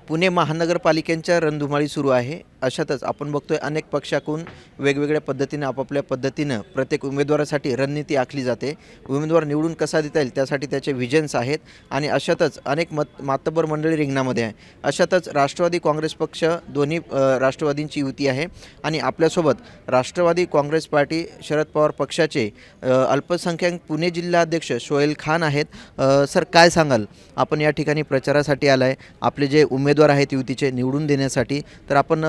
पुणे महानगरपालिकेच्या रणधुमाळी सुरू आहे. अशातच आपण बघतोय अनेक पक्षाकडून वेगवेगळ्या पद्धतीने आपापल्या पद्धतीनं प्रत्येक उमेदवारासाठी रणनीती आखली जाते. उमेदवार निवडून कसा देता येईल त्यासाठी त्याचे विजन्स आहेत आणि अशातच अनेक मातब्बर मंडळी रिंगणामध्ये आहे. अशातच राष्ट्रवादी काँग्रेस पक्ष दोन्ही राष्ट्रवादींची युती आहे आणि आपल्यासोबत राष्ट्रवादी काँग्रेस पार्टी शरद पवार पक्षाचे अल्पसंख्याक पुणे जिल्हाध्यक्ष सोहेल खान आहेत. सर, काय सांगाल? आपण या ठिकाणी प्रचारासाठी आलाय, आपले जे उमेदवार आहेत युतीचे निवडून देण्यासाठी, तर आपण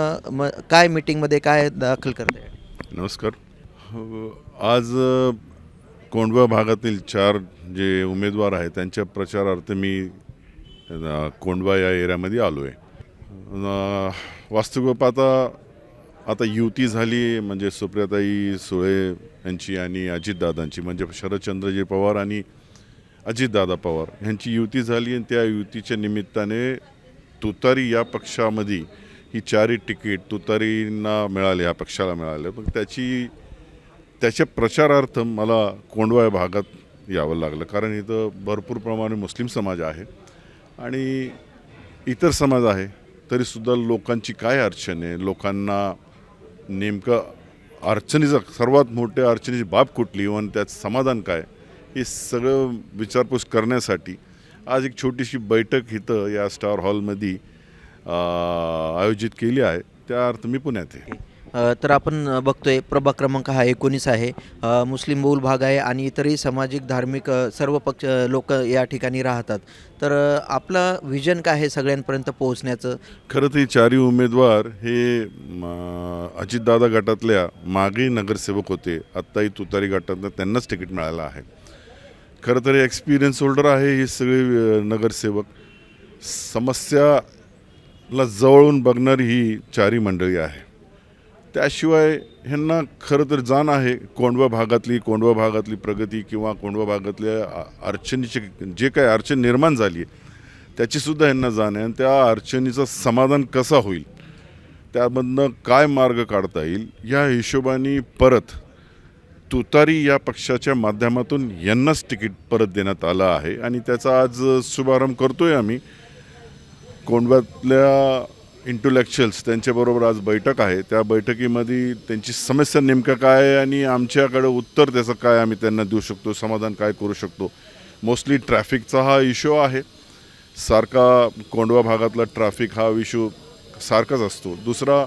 काय मीटिंगमध्ये काय दाखल करताय? नमस्कार. आज कोंढवा भागातील 4 जे उमेदवार आहेत त्यांच्या प्रचारार्थ मी कोंढवा या एरियामध्ये आलो आहे. वास्तविक पाहता आता युती झाली म्हणजे सुप्रियाताई सुळे यांची आणि अजितदादांची, म्हणजे शरदचंद्रजी पवार आणि अजितदादा पवार यांची युती झाली आणि त्या युतीच्या निमित्ताने तुतारी या पक्षामध्ये ही 4 तिकीट तुतारींना मिळाले, या पक्षाला मिळाले. मग त्याच्या प्रचारार्थ मला कोंढवा या भागात यावं लागलं, कारण इथं भरपूर प्रमाणे मुस्लिम समाज आहे आणि इतर समाज आहे. तरीसुद्धा लोकांची काय अडचण आहे, लोकांना नेमकं अडचणीचं सर्वात मोठ्या अडचणीची बाब कुठली व त्याचं समाधान काय, हे सगळं विचारपूस करण्यासाठी आज एक छोटीशी बैठक इथं या स्टार हॉलमध्ये आयोजित केली आहे. त्या अर्थ मी पुण्यात आहे. तर आपण बघतोय प्रभाग क्रमांक हा 19 आहे. मुस्लिम बहुल भाग आहे आणि इतरही सामाजिक धार्मिक सर्व पक्ष लोक या ठिकाणी राहतात. तर आपलं विजन काय आहे सगळ्यांपर्यंत पोहोचण्याचं? खरं तर 4 उमेदवार हे अजितदादा गटातल्या मागे नगरसेवक होते. आत्ताही तुतारी गटातनं त्यांनाच तिकीट मिळालं आहे. खरं तर एक्सपिरियन्स होल्डर आहे हे सगळे नगरसेवक. समस्याला जवळून बघणारी ही 4 मंडळी आहे. त्याशिवाय ह्यांना खरं तर जाण आहे कोंढवा भागातली प्रगती किंवा कोंढवा भागातल्या अडचणीची जे काही अडचण निर्माण झाली आहे त्याचीसुद्धा ह्यांना जाण आहे आणि त्या अडचणीचं समाधान कसा होईल, त्यामधनं काय मार्ग काढता येईल, या हिशोबाने परत तुतारी या पक्षाच्या माध्यमातून यांनाच तिकीट परत देण्यात आलं आहे आणि त्याचा आज शुभारंभ करतोय आम्ही. कोंढव्यातल्या इंटेलेक्च्युअल्स त्यांच्याबरोबर आज बैठक आहे. त्या बैठकीमध्ये त्यांची समस्या नेमकं काय आहे आणि आमच्याकडं उत्तर त्याचं काय आम्ही त्यांना देऊ शकतो, समाधान काय करू शकतो. मोस्टली ट्रॅफिकचा हा इश्यू आहे. सारखा कोंढवा भागातला ट्रॅफिक हा इश्यू सारखाच असतो. दुसरा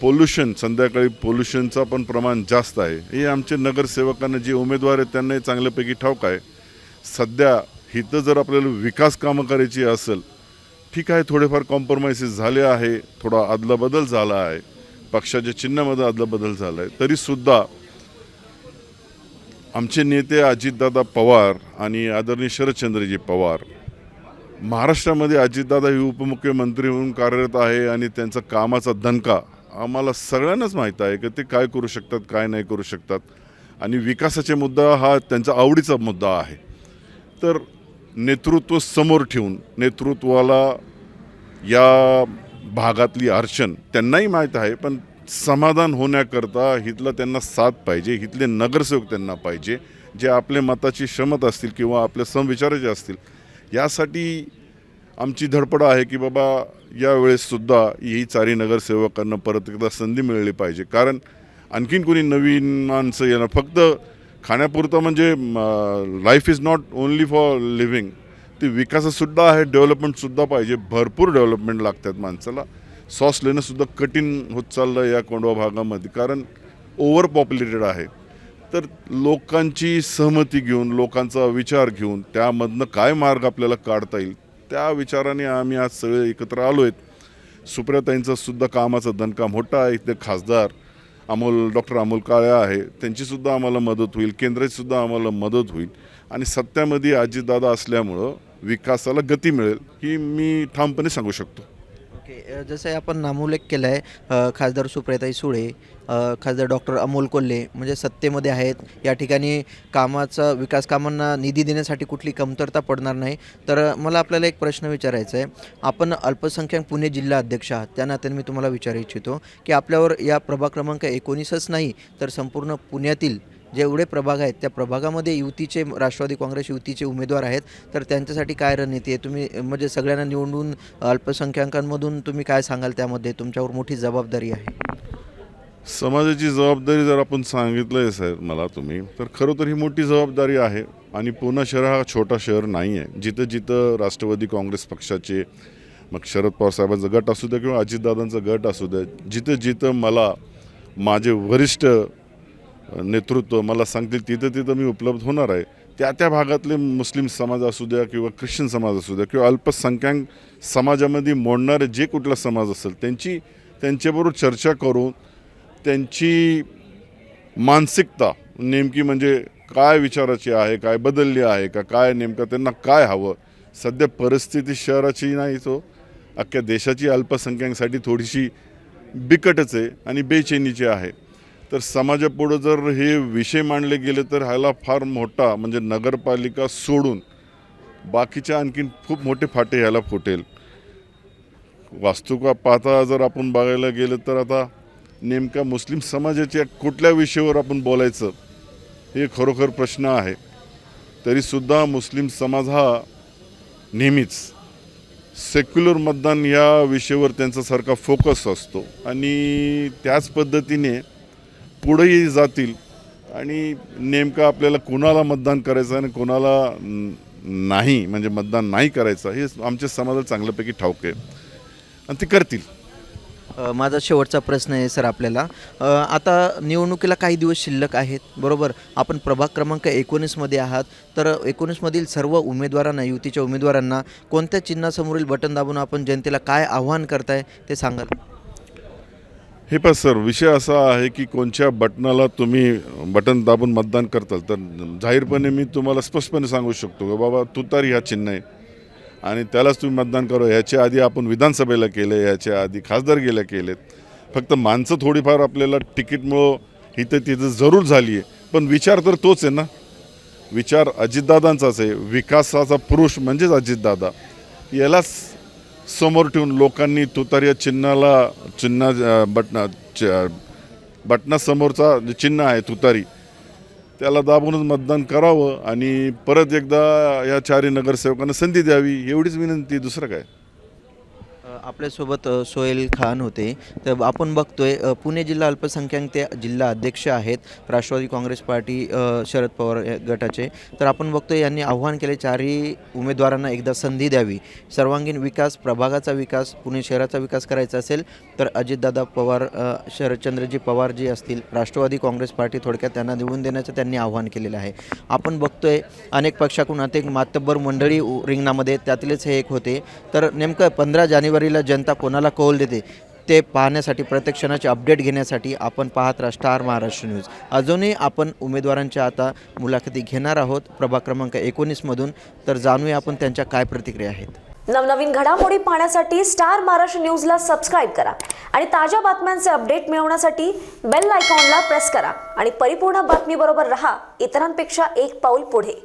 पोल्युशन, संध्याकाळी पोल्युशनचं पण प्रमाण जास्त आहे. हे आमचे नगरसेवकांना जे उमेदवार आहेत त्यांनाही चांगल्यापैकी ठाऊक आहे. सध्या इथं जर आपल्याला विकास कामं करायची असेल, ठीक आहे, थोडेफार कॉम्प्रोमाइसेस झाले आहे, थोडा अदलाबदल झाला आहे, पक्षाच्या चिन्हामध्ये अदलाबदल झाला आहे, तरीसुद्धा आमचे नेते अजितदादा पवार आणि आदरणीय शरदचंद्रजी पवार, महाराष्ट्रामध्ये अजितदादा हे उपमुख्यमंत्री म्हणून कार्यरत आहे आणि त्यांचा कामाचा दणका आम्हाला सगळ्यांनाच माहीत आहे की ते काय करू शकतात, काय नाही करू शकतात आणि विकासाचा मुद्दा हा त्यांचा आवडीचा मुद्दा आहे. तर नेतृत्व समोर ठेवून नेतृत्वाला या भागातली अडचण त्यांनाही माहीत आहे, पण समाधान होण्याकरता इथलं त्यांना साथ पाहिजे, इथले नगरसेवक त्यांना पाहिजे जे आपल्या मताची क्षमत असतील किंवा आपल्या समविचाराचे असतील. यासाठी आमची धडपड आहे की बाबा यावेळेससुद्धा ही 4 नगरसेवकांना परत एकदा संधी मिळाली पाहिजे, कारण आणखीन कोणी नवीन माणसं येणं फक्त खाण्यापुरतं म्हणजे life is not only for living, ते विकासासुद्धा आहे, डेव्हलपमेंटसुद्धा पाहिजे. भरपूर डेव्हलपमेंट लागतात माणसाला. श्वास लेणंसुद्धा कठीण होत चाललं या कोंढवा भागामध्ये, कारण ओव्हर पॉप्युलेटेड आहे. तर लोकांची सहमती घेऊन, लोकांचा विचार घेऊन त्यामधनं काय मार्ग आपल्याला काढता येईल त्या विचाराने आम्ही आज सगळे एकत्र आलो आहेत. सुप्रियाताईंचा सुद्धा कामाचा दणका मोठा आहे. इथे खासदार डॉक्टर अमोल काळे आहे, त्यांचीसुद्धा आम्हाला मदत होईल, केंद्राचीसुद्धा आम्हाला मदत होईल आणि सत्यामध्ये अजितदादा असल्यामुळं विकासाला गती मिळेल ही मी ठामपणे सांगू शकतो. ओके, जसं आपण नामोल्लेख केला आहे, खासदार सुप्रियाताई सुळे, खासदार डॉक्टर अमोल कोल्हे म्हणजे सत्तेमध्ये आहेत. या ठिकाणी कामाचा विकास कामांना निधी देण्यासाठी कुठली कमतरता पडणार नाही. तर मला आपल्याला एक प्रश्न विचारायचा आहे. आपण अल्पसंख्याक पुणे जिल्हा अध्यक्ष आहात, त्या नात्याने मी तुम्हाला विचारू इच्छितो की आपल्यावर या प्रभाग क्रमांक 19च नाही तर संपूर्ण पुण्यातील जेवढे प्रभाग आहेत त्या प्रभागामध्ये युतीचे राष्ट्रवादी काँग्रेस युतीचे उमेदवार आहेत, तर त्यांच्यासाठी काय रणनीती आहे? तुम्ही म्हणजे सगळ्यांना निवडून अल्पसंख्याकांमधून तुम्ही काय सांगाल? त्यामध्ये तुमच्यावर मोठी जबाबदारी आहे. समाजाची जबाबदारी जर आपण सांगितलं आहे साहेब मला तुम्ही, तर खरं तर ही मोठी जबाबदारी आहे. आणि पुणे शहर हा छोटा शहर नाही आहे. जिथं जिथं राष्ट्रवादी काँग्रेस पक्षाचे, मग शरद पवार साहेबांचा गट असू द्या किंवा अजितदादांचा गट असू द्या, जिथं जिथं मला माझे वरिष्ठ नेतृत्व मला सांगतील तिथं तिथं मी उपलब्ध होणार आहे. त्या भागातले मुस्लिम समाज असू द्या किंवा ख्रिश्चन समाज असू द्या किंवा अल्पसंख्याक समाजामध्ये मोडणारे जे कुठला समाज असेल त्यांच्याबरोबर चर्चा करून त्यांची मानसिकता नेमकी म्हणजे काय विचाराची आहे, काय बदलली आहे का, काय नेमकं त्यांना काय हवं. सध्या परिस्थिती शहराची नाही तो अख्ख्या देशाची अल्पसंख्याकांसाठी थोडीशी बिकटच आहे आणि बेचैनीची आहे. तर समाजापुढं जर हे विषय मांडले गेले तर ह्याला फार मोठा म्हणजे नगरपालिका सोडून बाकीच्या आणखीन खूप मोठे फाटे ह्याला फुटेल. वास्तुका पाहता जर आपण बघायला गेलं तर आता नेमका मुस्लिम समाजाच्या कुठल्या विषयावर आपण बोलायचं हे खरोखर प्रश्न आहे. तरीसुद्धा मुस्लिम समाज हा नेहमीच सेक्युलर मतदान या विषयावर त्यांच्यासारखा फोकस असतो आणि त्याच पद्धतीने पुढेही जातील. आणि नेमकं आपल्याला कोणाला मतदान करायचं आणि कोणाला नाही म्हणजे मतदान नाही करायचं हे आमच्या समाजाला चांगल्यापैकी ठाऊक आहे आणि ते करतील. माझा शेवटचा प्रश्न आहे सर आपल्याला. आता निवडणुकीला काही दिवस शिल्लक आहेत, बरोबर? आपण प्रभाग क्रमांक 19मध्ये आहात, तर 19मधील सर्व उमेदवारांना, युतीच्या उमेदवारांना कोणत्या चिन्हासमोरील बटन दाबून आपण जनतेला काय आव्हान करताय ते सांगाल? हे पहा सर, विषय असा आहे की कोणत्या बटनाला तुम्ही बटन दाबून मतदान करताल तर जाहीरपणे मी तुम्हाला स्पष्टपणे सांगू शकतो की बाबा तुतारी हा चिन्ह आहे आणि त्यालाच तुम्ही मतदान करा. ह्याच्या आधी आपण विधानसभेला केलं, ह्याच्या आधी खासदारकीला केलेत. फक्त माणसं थोडीफार आपल्याला तिकीटमुळं इथं तिथं जरूर झाली आहे, पण विचार तर तोच आहे ना. विचार अजितदादांचाच आहे. विकासाचा पुरुष म्हणजेच अजितदादा. यालाच समोर ठेवून लोकांनी तुतारी बटनासमोरचा जे चिन्ह आहे तुतारी त्याला दाबूनच मतदान करावं आणि परत एकदा या चारही नगरसेवकांना संधी द्यावी एवढीच विनंती, दुसरं काय. आपल्यासोबत सोहेल खान होते. तर आपण बघतोय पुणे जिल्हा अल्पसंख्याक ते जिल्हा अध्यक्ष आहेत राष्ट्रवादी काँग्रेस पार्टी शरद पवार गटाचे. तर आपण बघतोय यांनी आव्हान केले चारही उमेदवारांना एकदा संधी द्यावी. सर्वांगीण विकास, प्रभागाचा विकास, पुणे शहराचा विकास करायचा असेल तर अजितदादा पवार, शरदचंद्रजी पवार जी असतील, राष्ट्रवादी काँग्रेस पार्टी थोडक्यात त्यांना निवडून देण्याचं त्यांनी आव्हान केलेलं आहे. आपण बघतोय अनेक पक्षाकडून अनेक मातब्बर मंडळी रिंगणामध्ये, त्यातीलच हे एक होते. तर नेमकं 15 जानेवारीला जनता कोणाला कौल देते ते पाहण्यासाठी, प्रत्येक क्षणाची अपडेट घेण्यासाठी आपण पाहत राहा स्टार महाराष्ट्र न्यूज. अजूनही आपण उमेदवारांच्या आता मुलाखती घेणार आहोत प्रभाग क्रमांक 19मधून. तर जाणूया आपण त्यांच्या काय प्रतिक्रिया आहेत. नवनवीन घडामोडी पाहण्यासाठी स्टार महाराष्ट्र न्यूजला सबस्क्राईब करा आणि ताज्या बातम्यांचे अपडेट मिळवण्यासाठी बेल आयकॉनला प्रेस करा आणि परिपूर्ण बातमीबरोबर रहा, इतरांपेक्षा एक पाऊल पुढे.